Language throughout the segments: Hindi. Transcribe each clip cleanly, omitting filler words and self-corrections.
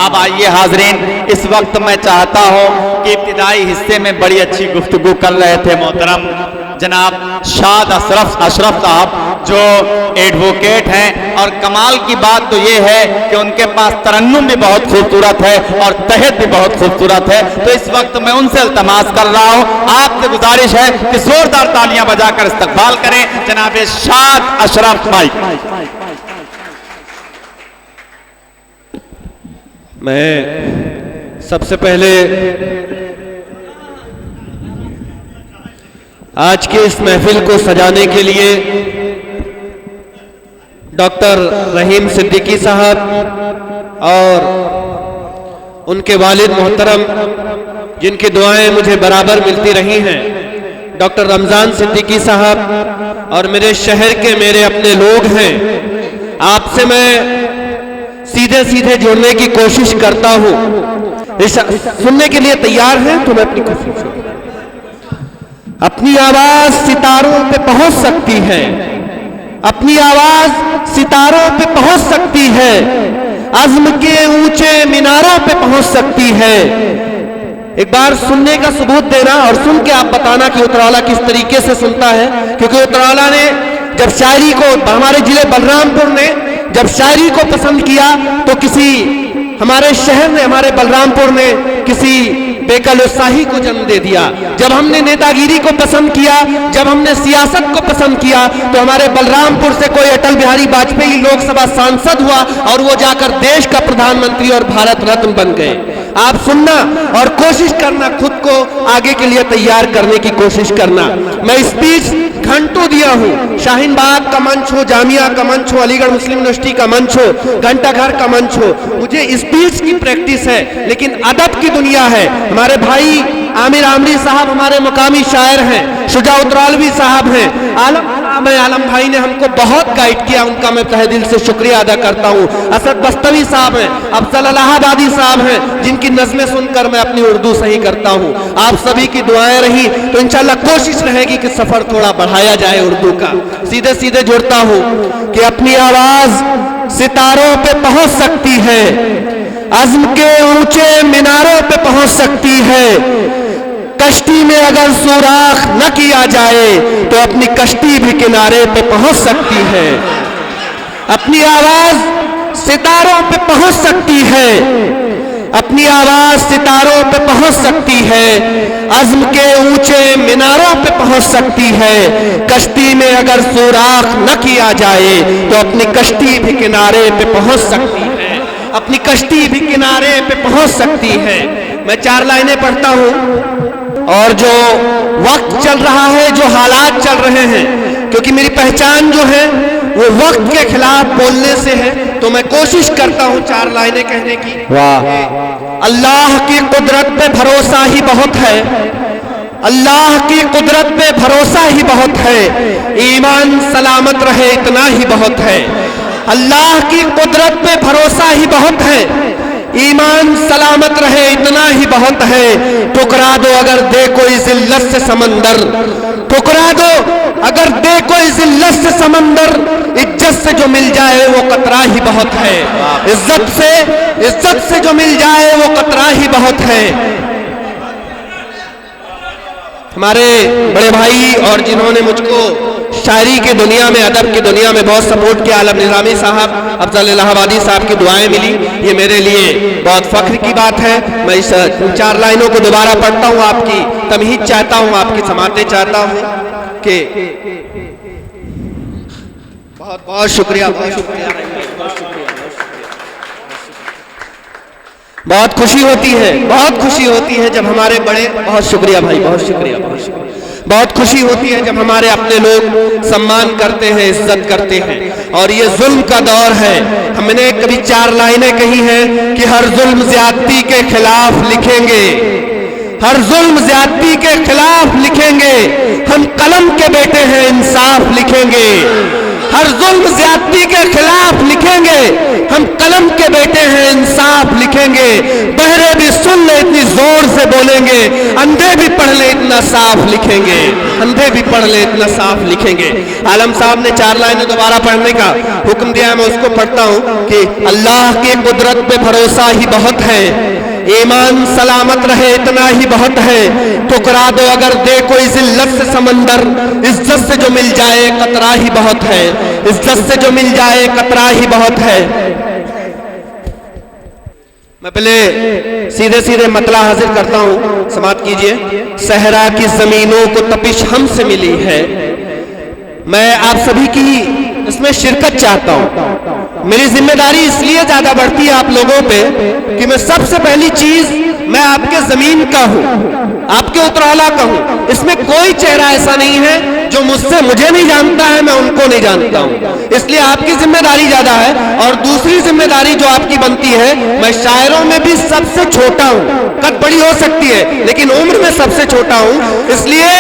अब आइए हाजरीन, इस वक्त मैं चाहता हूं कि इब्तिदाई हिस्से में बड़ी अच्छी गुफ्तगू कर रहे थे मोहतरम जनाब शाद अशरफ साहब, जो एडवोकेट हैं, और कमाल की बात तो ये है कि उनके पास तरन्नुम भी बहुत खूबसूरत है और तहत भी बहुत खूबसूरत है। तो इस वक्त मैं उनसे इल्तमास कर रहा हूं, आपसे गुजारिश है कि जोरदार तालियां बजाकर इस्तकबाल करें जनाब शाद अशरफ भाई। मैं सबसे पहले आज के इस महफिल को सजाने के लिए डॉक्टर रहीम सिद्दीकी साहब और उनके वालिद मोहतरम, जिनकी दुआएं मुझे बराबर मिलती रही हैं, डॉक्टर रमजान सिद्दीकी साहब, और मेरे शहर के मेरे अपने लोग हैं, आपसे मैं सीधे सीधे जुड़ने की कोशिश करता हूं। सुनने के लिए तैयार हैं तो मैं अपनी कोशिश करूं। अपनी आवाज सितारों पे पहुंच सकती है, अपनी आवाज सितारों पे पहुंच सकती है, अज़्म के ऊंचे मीनारों पे पहुंच सकती है। एक बार सुनने का सबूत देना और सुन के आप बताना कि उतराला किस तरीके से सुनता है। क्योंकि उतराला ने जब शायरी को, हमारे जिले बलरामपुर ने जब शायरी को पसंद किया तो किसी हमारे शहर ने, हमारे बलरामपुर ने किसी बेकलुत्साही को जन्म दे दिया। जब हमने नेतागिरी को पसंद किया, जब हमने सियासत को पसंद किया, तो हमारे बलरामपुर से कोई अटल बिहारी वाजपेयी लोकसभा सांसद हुआ और वो जाकर देश का प्रधानमंत्री और भारत रत्न बन गए। आप सुनना और कोशिश करना, खुद को आगे के लिए तैयार करने की कोशिश करना। मैं स्पीच घंटों दिया हूं, शाहीन बाग का मंच हो, जामिया का मंच हो, अलीगढ़ मुस्लिम यूनिवर्सिटी का मंच हो, घंटा घर का मंच हो, मुझे स्पीच की प्रैक्टिस है, लेकिन अदब की दुनिया है। हमारे भाई आमिर आमरी साहब हमारे मुकामी शायर हैं, शुजा उतरालवी साहब हैं, आलम भाई ने हमको बहुत गाइड किया, उनका मैं तहे दिल से शुक्रिया अदा करता हूं। असद बस्तवी साहब हैं, अफजल इलाहाबादी साहब हैं, जिनकी नज़में सुनकर मैं अपनी उर्दू सही करता हूं। आप सभी की दुआएं रही तो इंशाल्लाह कोशिश रहेगी कि सफर थोड़ा बढ़ाया जाए उर्दू का। सीधे सीधे जुड़ता हूं कि अपनी आवाज सितारों पे पहुंच सकती है, अज़्म के ऊंचे मीनारों पे पहुंच सकती है। कश्ती में अगर सुराख न किया जाए तो अपनी कश्ती भी किनारे पे पहुंच सकती है। अपनी आवाज सितारों पे पहुंच सकती है, अपनी आवाज सितारों पे पहुंच सकती है, अज़्म के ऊंचे मीनारों पे पहुंच सकती है। कश्ती में अगर सुराख न किया जाए तो अपनी कश्ती भी किनारे पे पहुंच सकती है, अपनी कश्ती भी किनारे पे पहुंच सकती है। मैं 4 लाइनें पढ़ता हूं, और जो वक्त चल रहा है, जो हालात चल रहे हैं, क्योंकि मेरी पहचान जो है वो वक्त के खिलाफ बोलने से है, तो मैं कोशिश करता हूं 4 लाइनें कहने की। वाह! अल्लाह की कुदरत पे भरोसा ही बहुत है, अल्लाह की कुदरत पे भरोसा ही बहुत है, ईमान सलामत रहे इतना ही बहुत है। अल्लाह की कुदरत पे भरोसा ही बहुत है, ईमान सलामत रहे इतना ही बहुत है। ठुकरा दो अगर दे कोई जिल्लत से समंदर, ठुकरा दो अगर दे कोई जिल्लत से समंदर, इज्जत से जो मिल जाए वो कतरा ही बहुत है। इज्जत से जो मिल जाए वो कतरा ही बहुत है। हमारे बड़े भाई और जिन्होंने मुझको शायरी की दुनिया में, अदब की दुनिया में बहुत सपोर्ट किया, आलम निज़ामी साहब, अफजल इलाहाबादी साहब की दुआएं मिली, ये मेरे लिए बहुत फख्र की बात है। मैं इस 4 लाइनों को दोबारा पढ़ता हूँ, आपकी तमहीद चाहता हूँ, आपकी समाते चाहता हूँ कि बहुत बहुत शुक्रिया, बहुत शुक्रिया, बहुत शुक्रिया। बहुत खुशी होती है, बहुत खुशी होती है जब हमारे बड़े, बहुत शुक्रिया भाई, बहुत शुक्रिया, बहुत शुक्रिया। बहुत खुशी होती है जब हमारे अपने लोग सम्मान करते हैं, इज्जत करते हैं। और ये जुल्म का दौर है। हमने कभी 4 लाइनें कही हैं कि हर जुल्म ज्यादती के खिलाफ लिखेंगे, हर जुल्म ज्यादती के खिलाफ लिखेंगे, हम कलम के बेटे हैं इंसाफ लिखेंगे। हर जुल्म ज्यादती के खिलाफ लिखेंगे, हम कलम के बेटे हैं इंसाफ लिखेंगे। बहरे भी सुन ले इतनी जोर से बोलेंगे, अंधे भी पढ़ ले इतना साफ लिखेंगे, अंधे भी पढ़ ले इतना साफ लिखेंगे। आलम साहब ने 4 लाइनें दोबारा पढ़ने का हुक्म दिया है, मैं उसको पढ़ता हूं कि अल्लाह की कुदरत पे भरोसा ही बहुत है, ईमान सलामत रहे इतना ही बहुत है, ठुकरा दो अगर दे कोई जिल्लत से समंदर, इज्जत से जो मिल जाए कतरा ही बहुत है, इज्जत से जो मिल जाए कतरा ही बहुत है। मैं पहले सीधे सीधे मतला हाजिर करता हूं, समाप्त कीजिए। सहरा की जमीनों को तपिश हमसे मिली है। मैं आप सभी की इसमें शिरकत चाहता हूं। मेरी जिम्मेदारी इसलिए ज्यादा बढ़ती है आप लोगों पे कि मैं सबसे पहली चीज मैं आपके जमीन का हूं, आपके उतरौला का हूं। इसमें कोई चेहरा ऐसा नहीं है जो मुझे नहीं जानता है, मैं उनको नहीं जानता हूं, इसलिए आपकी जिम्मेदारी ज्यादा है। और दूसरी जिम्मेदारी जो आपकी बनती है, मैं शायरों में भी सबसे छोटा हूं, कद बड़ी हो सकती है लेकिन उम्र में सबसे छोटा हूं, इसलिए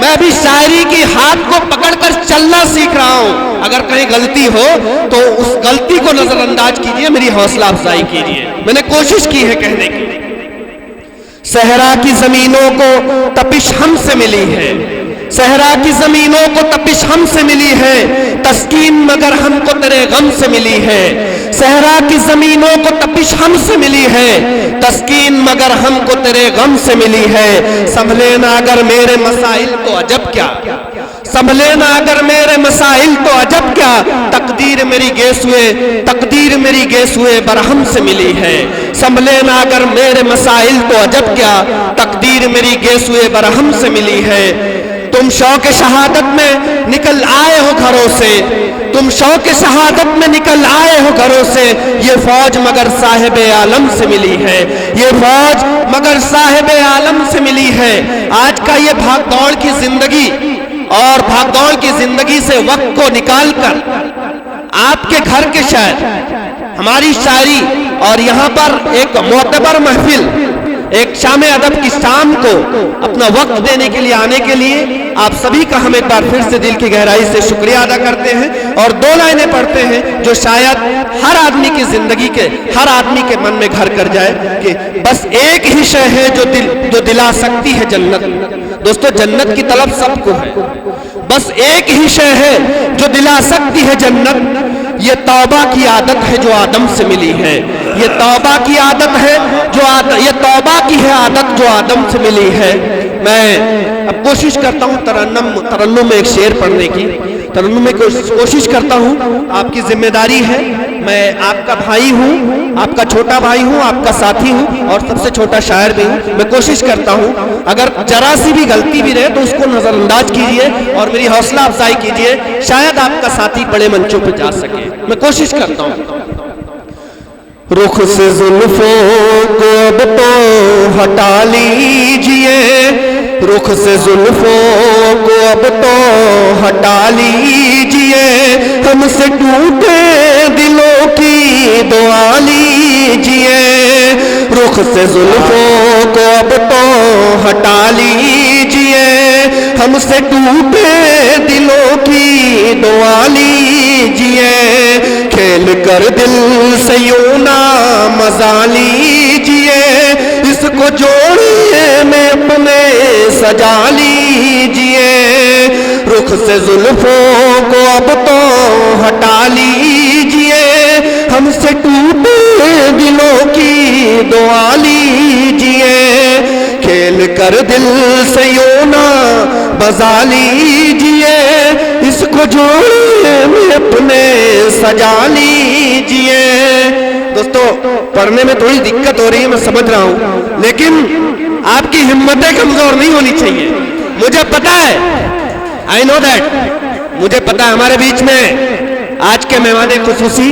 मैं भी शायरी की हाथ को पकड़कर चलना सीख रहा हूं। अगर कहीं गलती हो तो उस गलती को नजरअंदाज कीजिए, मेरी हौसला अफजाई कीजिए। मैंने कोशिश की है कहने की। सहरा की जमीनों को तपिश हमसे मिली है, सहरा की जमीनों को तपिश हमसे मिली है, तस्कीन मगर हमको तेरे गम से मिली है। सहरा की जमीनों को तपिश हमसे मिली है, तस्कीन मगर हमको तेरे गम से मिली है। संभले ना अगर मेरे मसाइल तो अजब क्या, संभले ना अगर मेरे मसाइल तो अजब क्या, तकदीर मेरी गेसुए, तकदीर मेरी गेसुए बरहम से मिली है। संभले ना अगर मेरे मसाइल तो अजब क्या, तकदीर मेरी गेसुए बरहम से मिली है। तुम शौक शहादत में निकल आए हो घरों से, तुम शौक शहादत में निकल आए हो घरों से, ये फौज मगर साहिब आलम से मिली है, ये फौज मगर साहिब आलम से मिली है। आज का ये भागदौड़ की जिंदगी और भागदौड़ की जिंदगी से वक्त को निकालकर आपके घर के शायर हमारी शायरी और यहाँ पर एक मोतबर महफिल, एक शाम अदब की शाम को अपना वक्त देने के लिए आने के लिए आप सभी का हम एक बार फिर से दिल की गहराई से शुक्रिया अदा करते हैं। और 2 लाइनें पढ़ते हैं जो शायद हर आदमी की जिंदगी के, हर आदमी के मन में घर कर जाए कि बस एक ही शय है जो दिला सकती है जन्नत। दोस्तों, जन्नत की तलब सबको है, बस एक ही शय है जो दिला सकती है जन्नत। ये तौबा की आदत है जो आदम से मिली है, ये तौबा की आदत है ये तौबा की है आदत जो आदम से मिली है। मैं अब कोशिश करता हूँ तरन्नुम में एक शेर पढ़ने की, तरन्नुम में कोशिश करता हूँ। आपकी जिम्मेदारी है, मैं आपका भाई हूँ, आपका छोटा भाई हूँ, आपका साथी हूँ और सबसे छोटा शायर भी हूँ। मैं कोशिश करता हूँ अगर जरा सी भी गलती भी रहे तो उसको नजरअंदाज कीजिए और मेरी हौसला अफजाई कीजिए, शायद आपका साथी बड़े मंचों पर जा सके। मैं कोशिश करता हूँ। रुख से जुल्फों को अब तो हटा लीजिए, रुख से जुल्फों को अब तो हटा लीजिए, हमसे टूटे दिलों की दुआ लीजिए। रुख से जुल्फों को अब तो हटा लीजिए, हमसे टूटे दिलों की दुआ लीजिए। खेल कर दिल से यूं ना मजा लीजिए, इसको जोड़िए में अपने सजा लीजिए। रुख से जुल्फों को अब तो हटा लीजिए, हमसे टूटे दिलों की दुआ लीजिए। खेल कर दिल से यूं ना बजा लीजिए, इसको जोड़िए में अपने सजा लीजिए। दोस्तों, पढ़ने में थोड़ी दिक्कत हो रही है, मैं समझ रहा हूं, लेकिन आपकी हिम्मतें कमजोर नहीं होनी चाहिए। मुझे पता है, आई नो दैट, मुझे पता है हमारे बीच में आज के मेहमान खुसूसी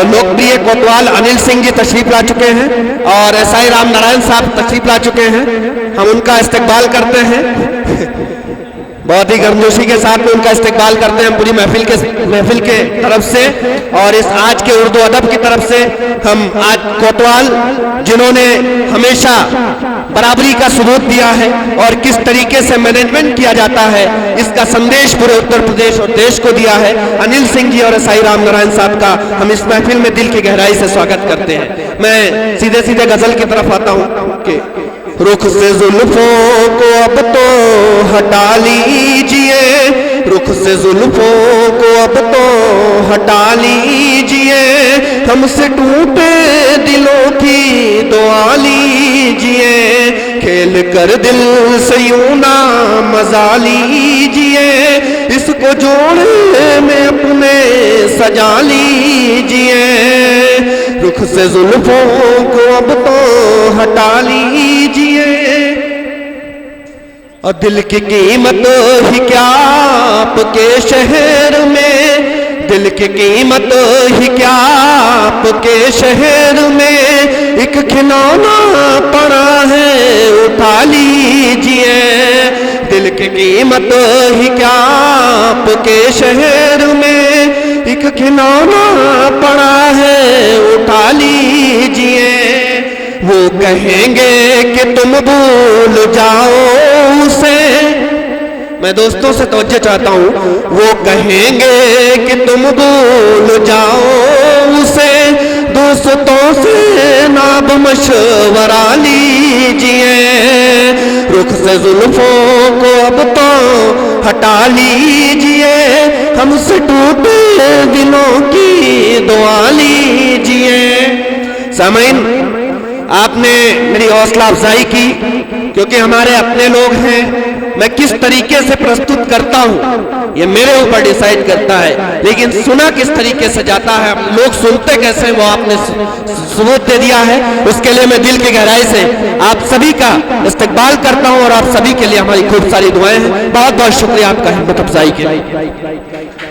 लोकप्रिय कोतवाल अनिल सिंह जी तशरीफ ला चुके हैं और एसआई राम नारायण साहब तशरीफ ला चुके हैं। हम उनका इस्तकबाल करते हैं। बहुत ही गर्मजोशी के साथ में उनका इस्तकबाल करते हैं पूरी महफिल के तरफ से। और इस आज के उर्दू अदब की तरफ से हम आज कोतवाल, जिन्होंने हमेशा बराबरी का सबूत दिया है और किस तरीके से मैनेजमेंट किया जाता है, इसका संदेश पूरे उत्तर प्रदेश और देश को दिया है, अनिल सिंह जी और साई राम नारायण साहब का हम इस महफिल में दिल की गहराई से स्वागत करते हैं। मैं सीधे सीधे गजल की तरफ आता हूँ कि रुख से जुल्फों को अब तो हटा लीजिए, रुख से जुल्फों को अब तो हटा लीजिए, हमसे टूटे दिलों की दुआ लीजिए, खेल कर दिल से यूं ना मजा लीजिए, इसको जोड़े में अपने सजा लीजिए, रुख से जुल्फों को अब तो हटा लीजिए। और दिल की कीमत ही क्या आपके शहर में, दिल की कीमत ही क्या आपके शहर में, एक खिलौना पड़ा है उठा लीजिए, दिल की कीमत ही क्या आपके शहर में, एक खिलौना पड़ा है उठा लीजिए, वो कहेंगे कि तुम भूल जाओ उसे, मैं दोस्तों से तवज्जो चाहता हूं, वो कहेंगे कि तुम भूल जाओ उसे, दोस्तों से नाब मशवरा लीजिए, रुख से जुल्फों को अब तो हटा लीजिए, हमसे टूटे दिलों की दुआ लीजिए। सामीन, आपने मेरी हौसला अफजाई की, क्योंकि हमारे अपने लोग हैं, मैं किस तरीके से प्रस्तुत करता हूं ये मेरे ऊपर डिसाइड करता है, लेकिन सुना किस तरीके से जाता है, लोग सुनते कैसे, वो आपने सबूत दे दिया है। उसके लिए मैं दिल की गहराई से आप सभी का इस्तकबाल करता हूं और आप सभी के लिए हमारी खूब सारी दुआएं हैं। बहुत बहुत शुक्रिया आपका हिम्मत अफजाई के लिए।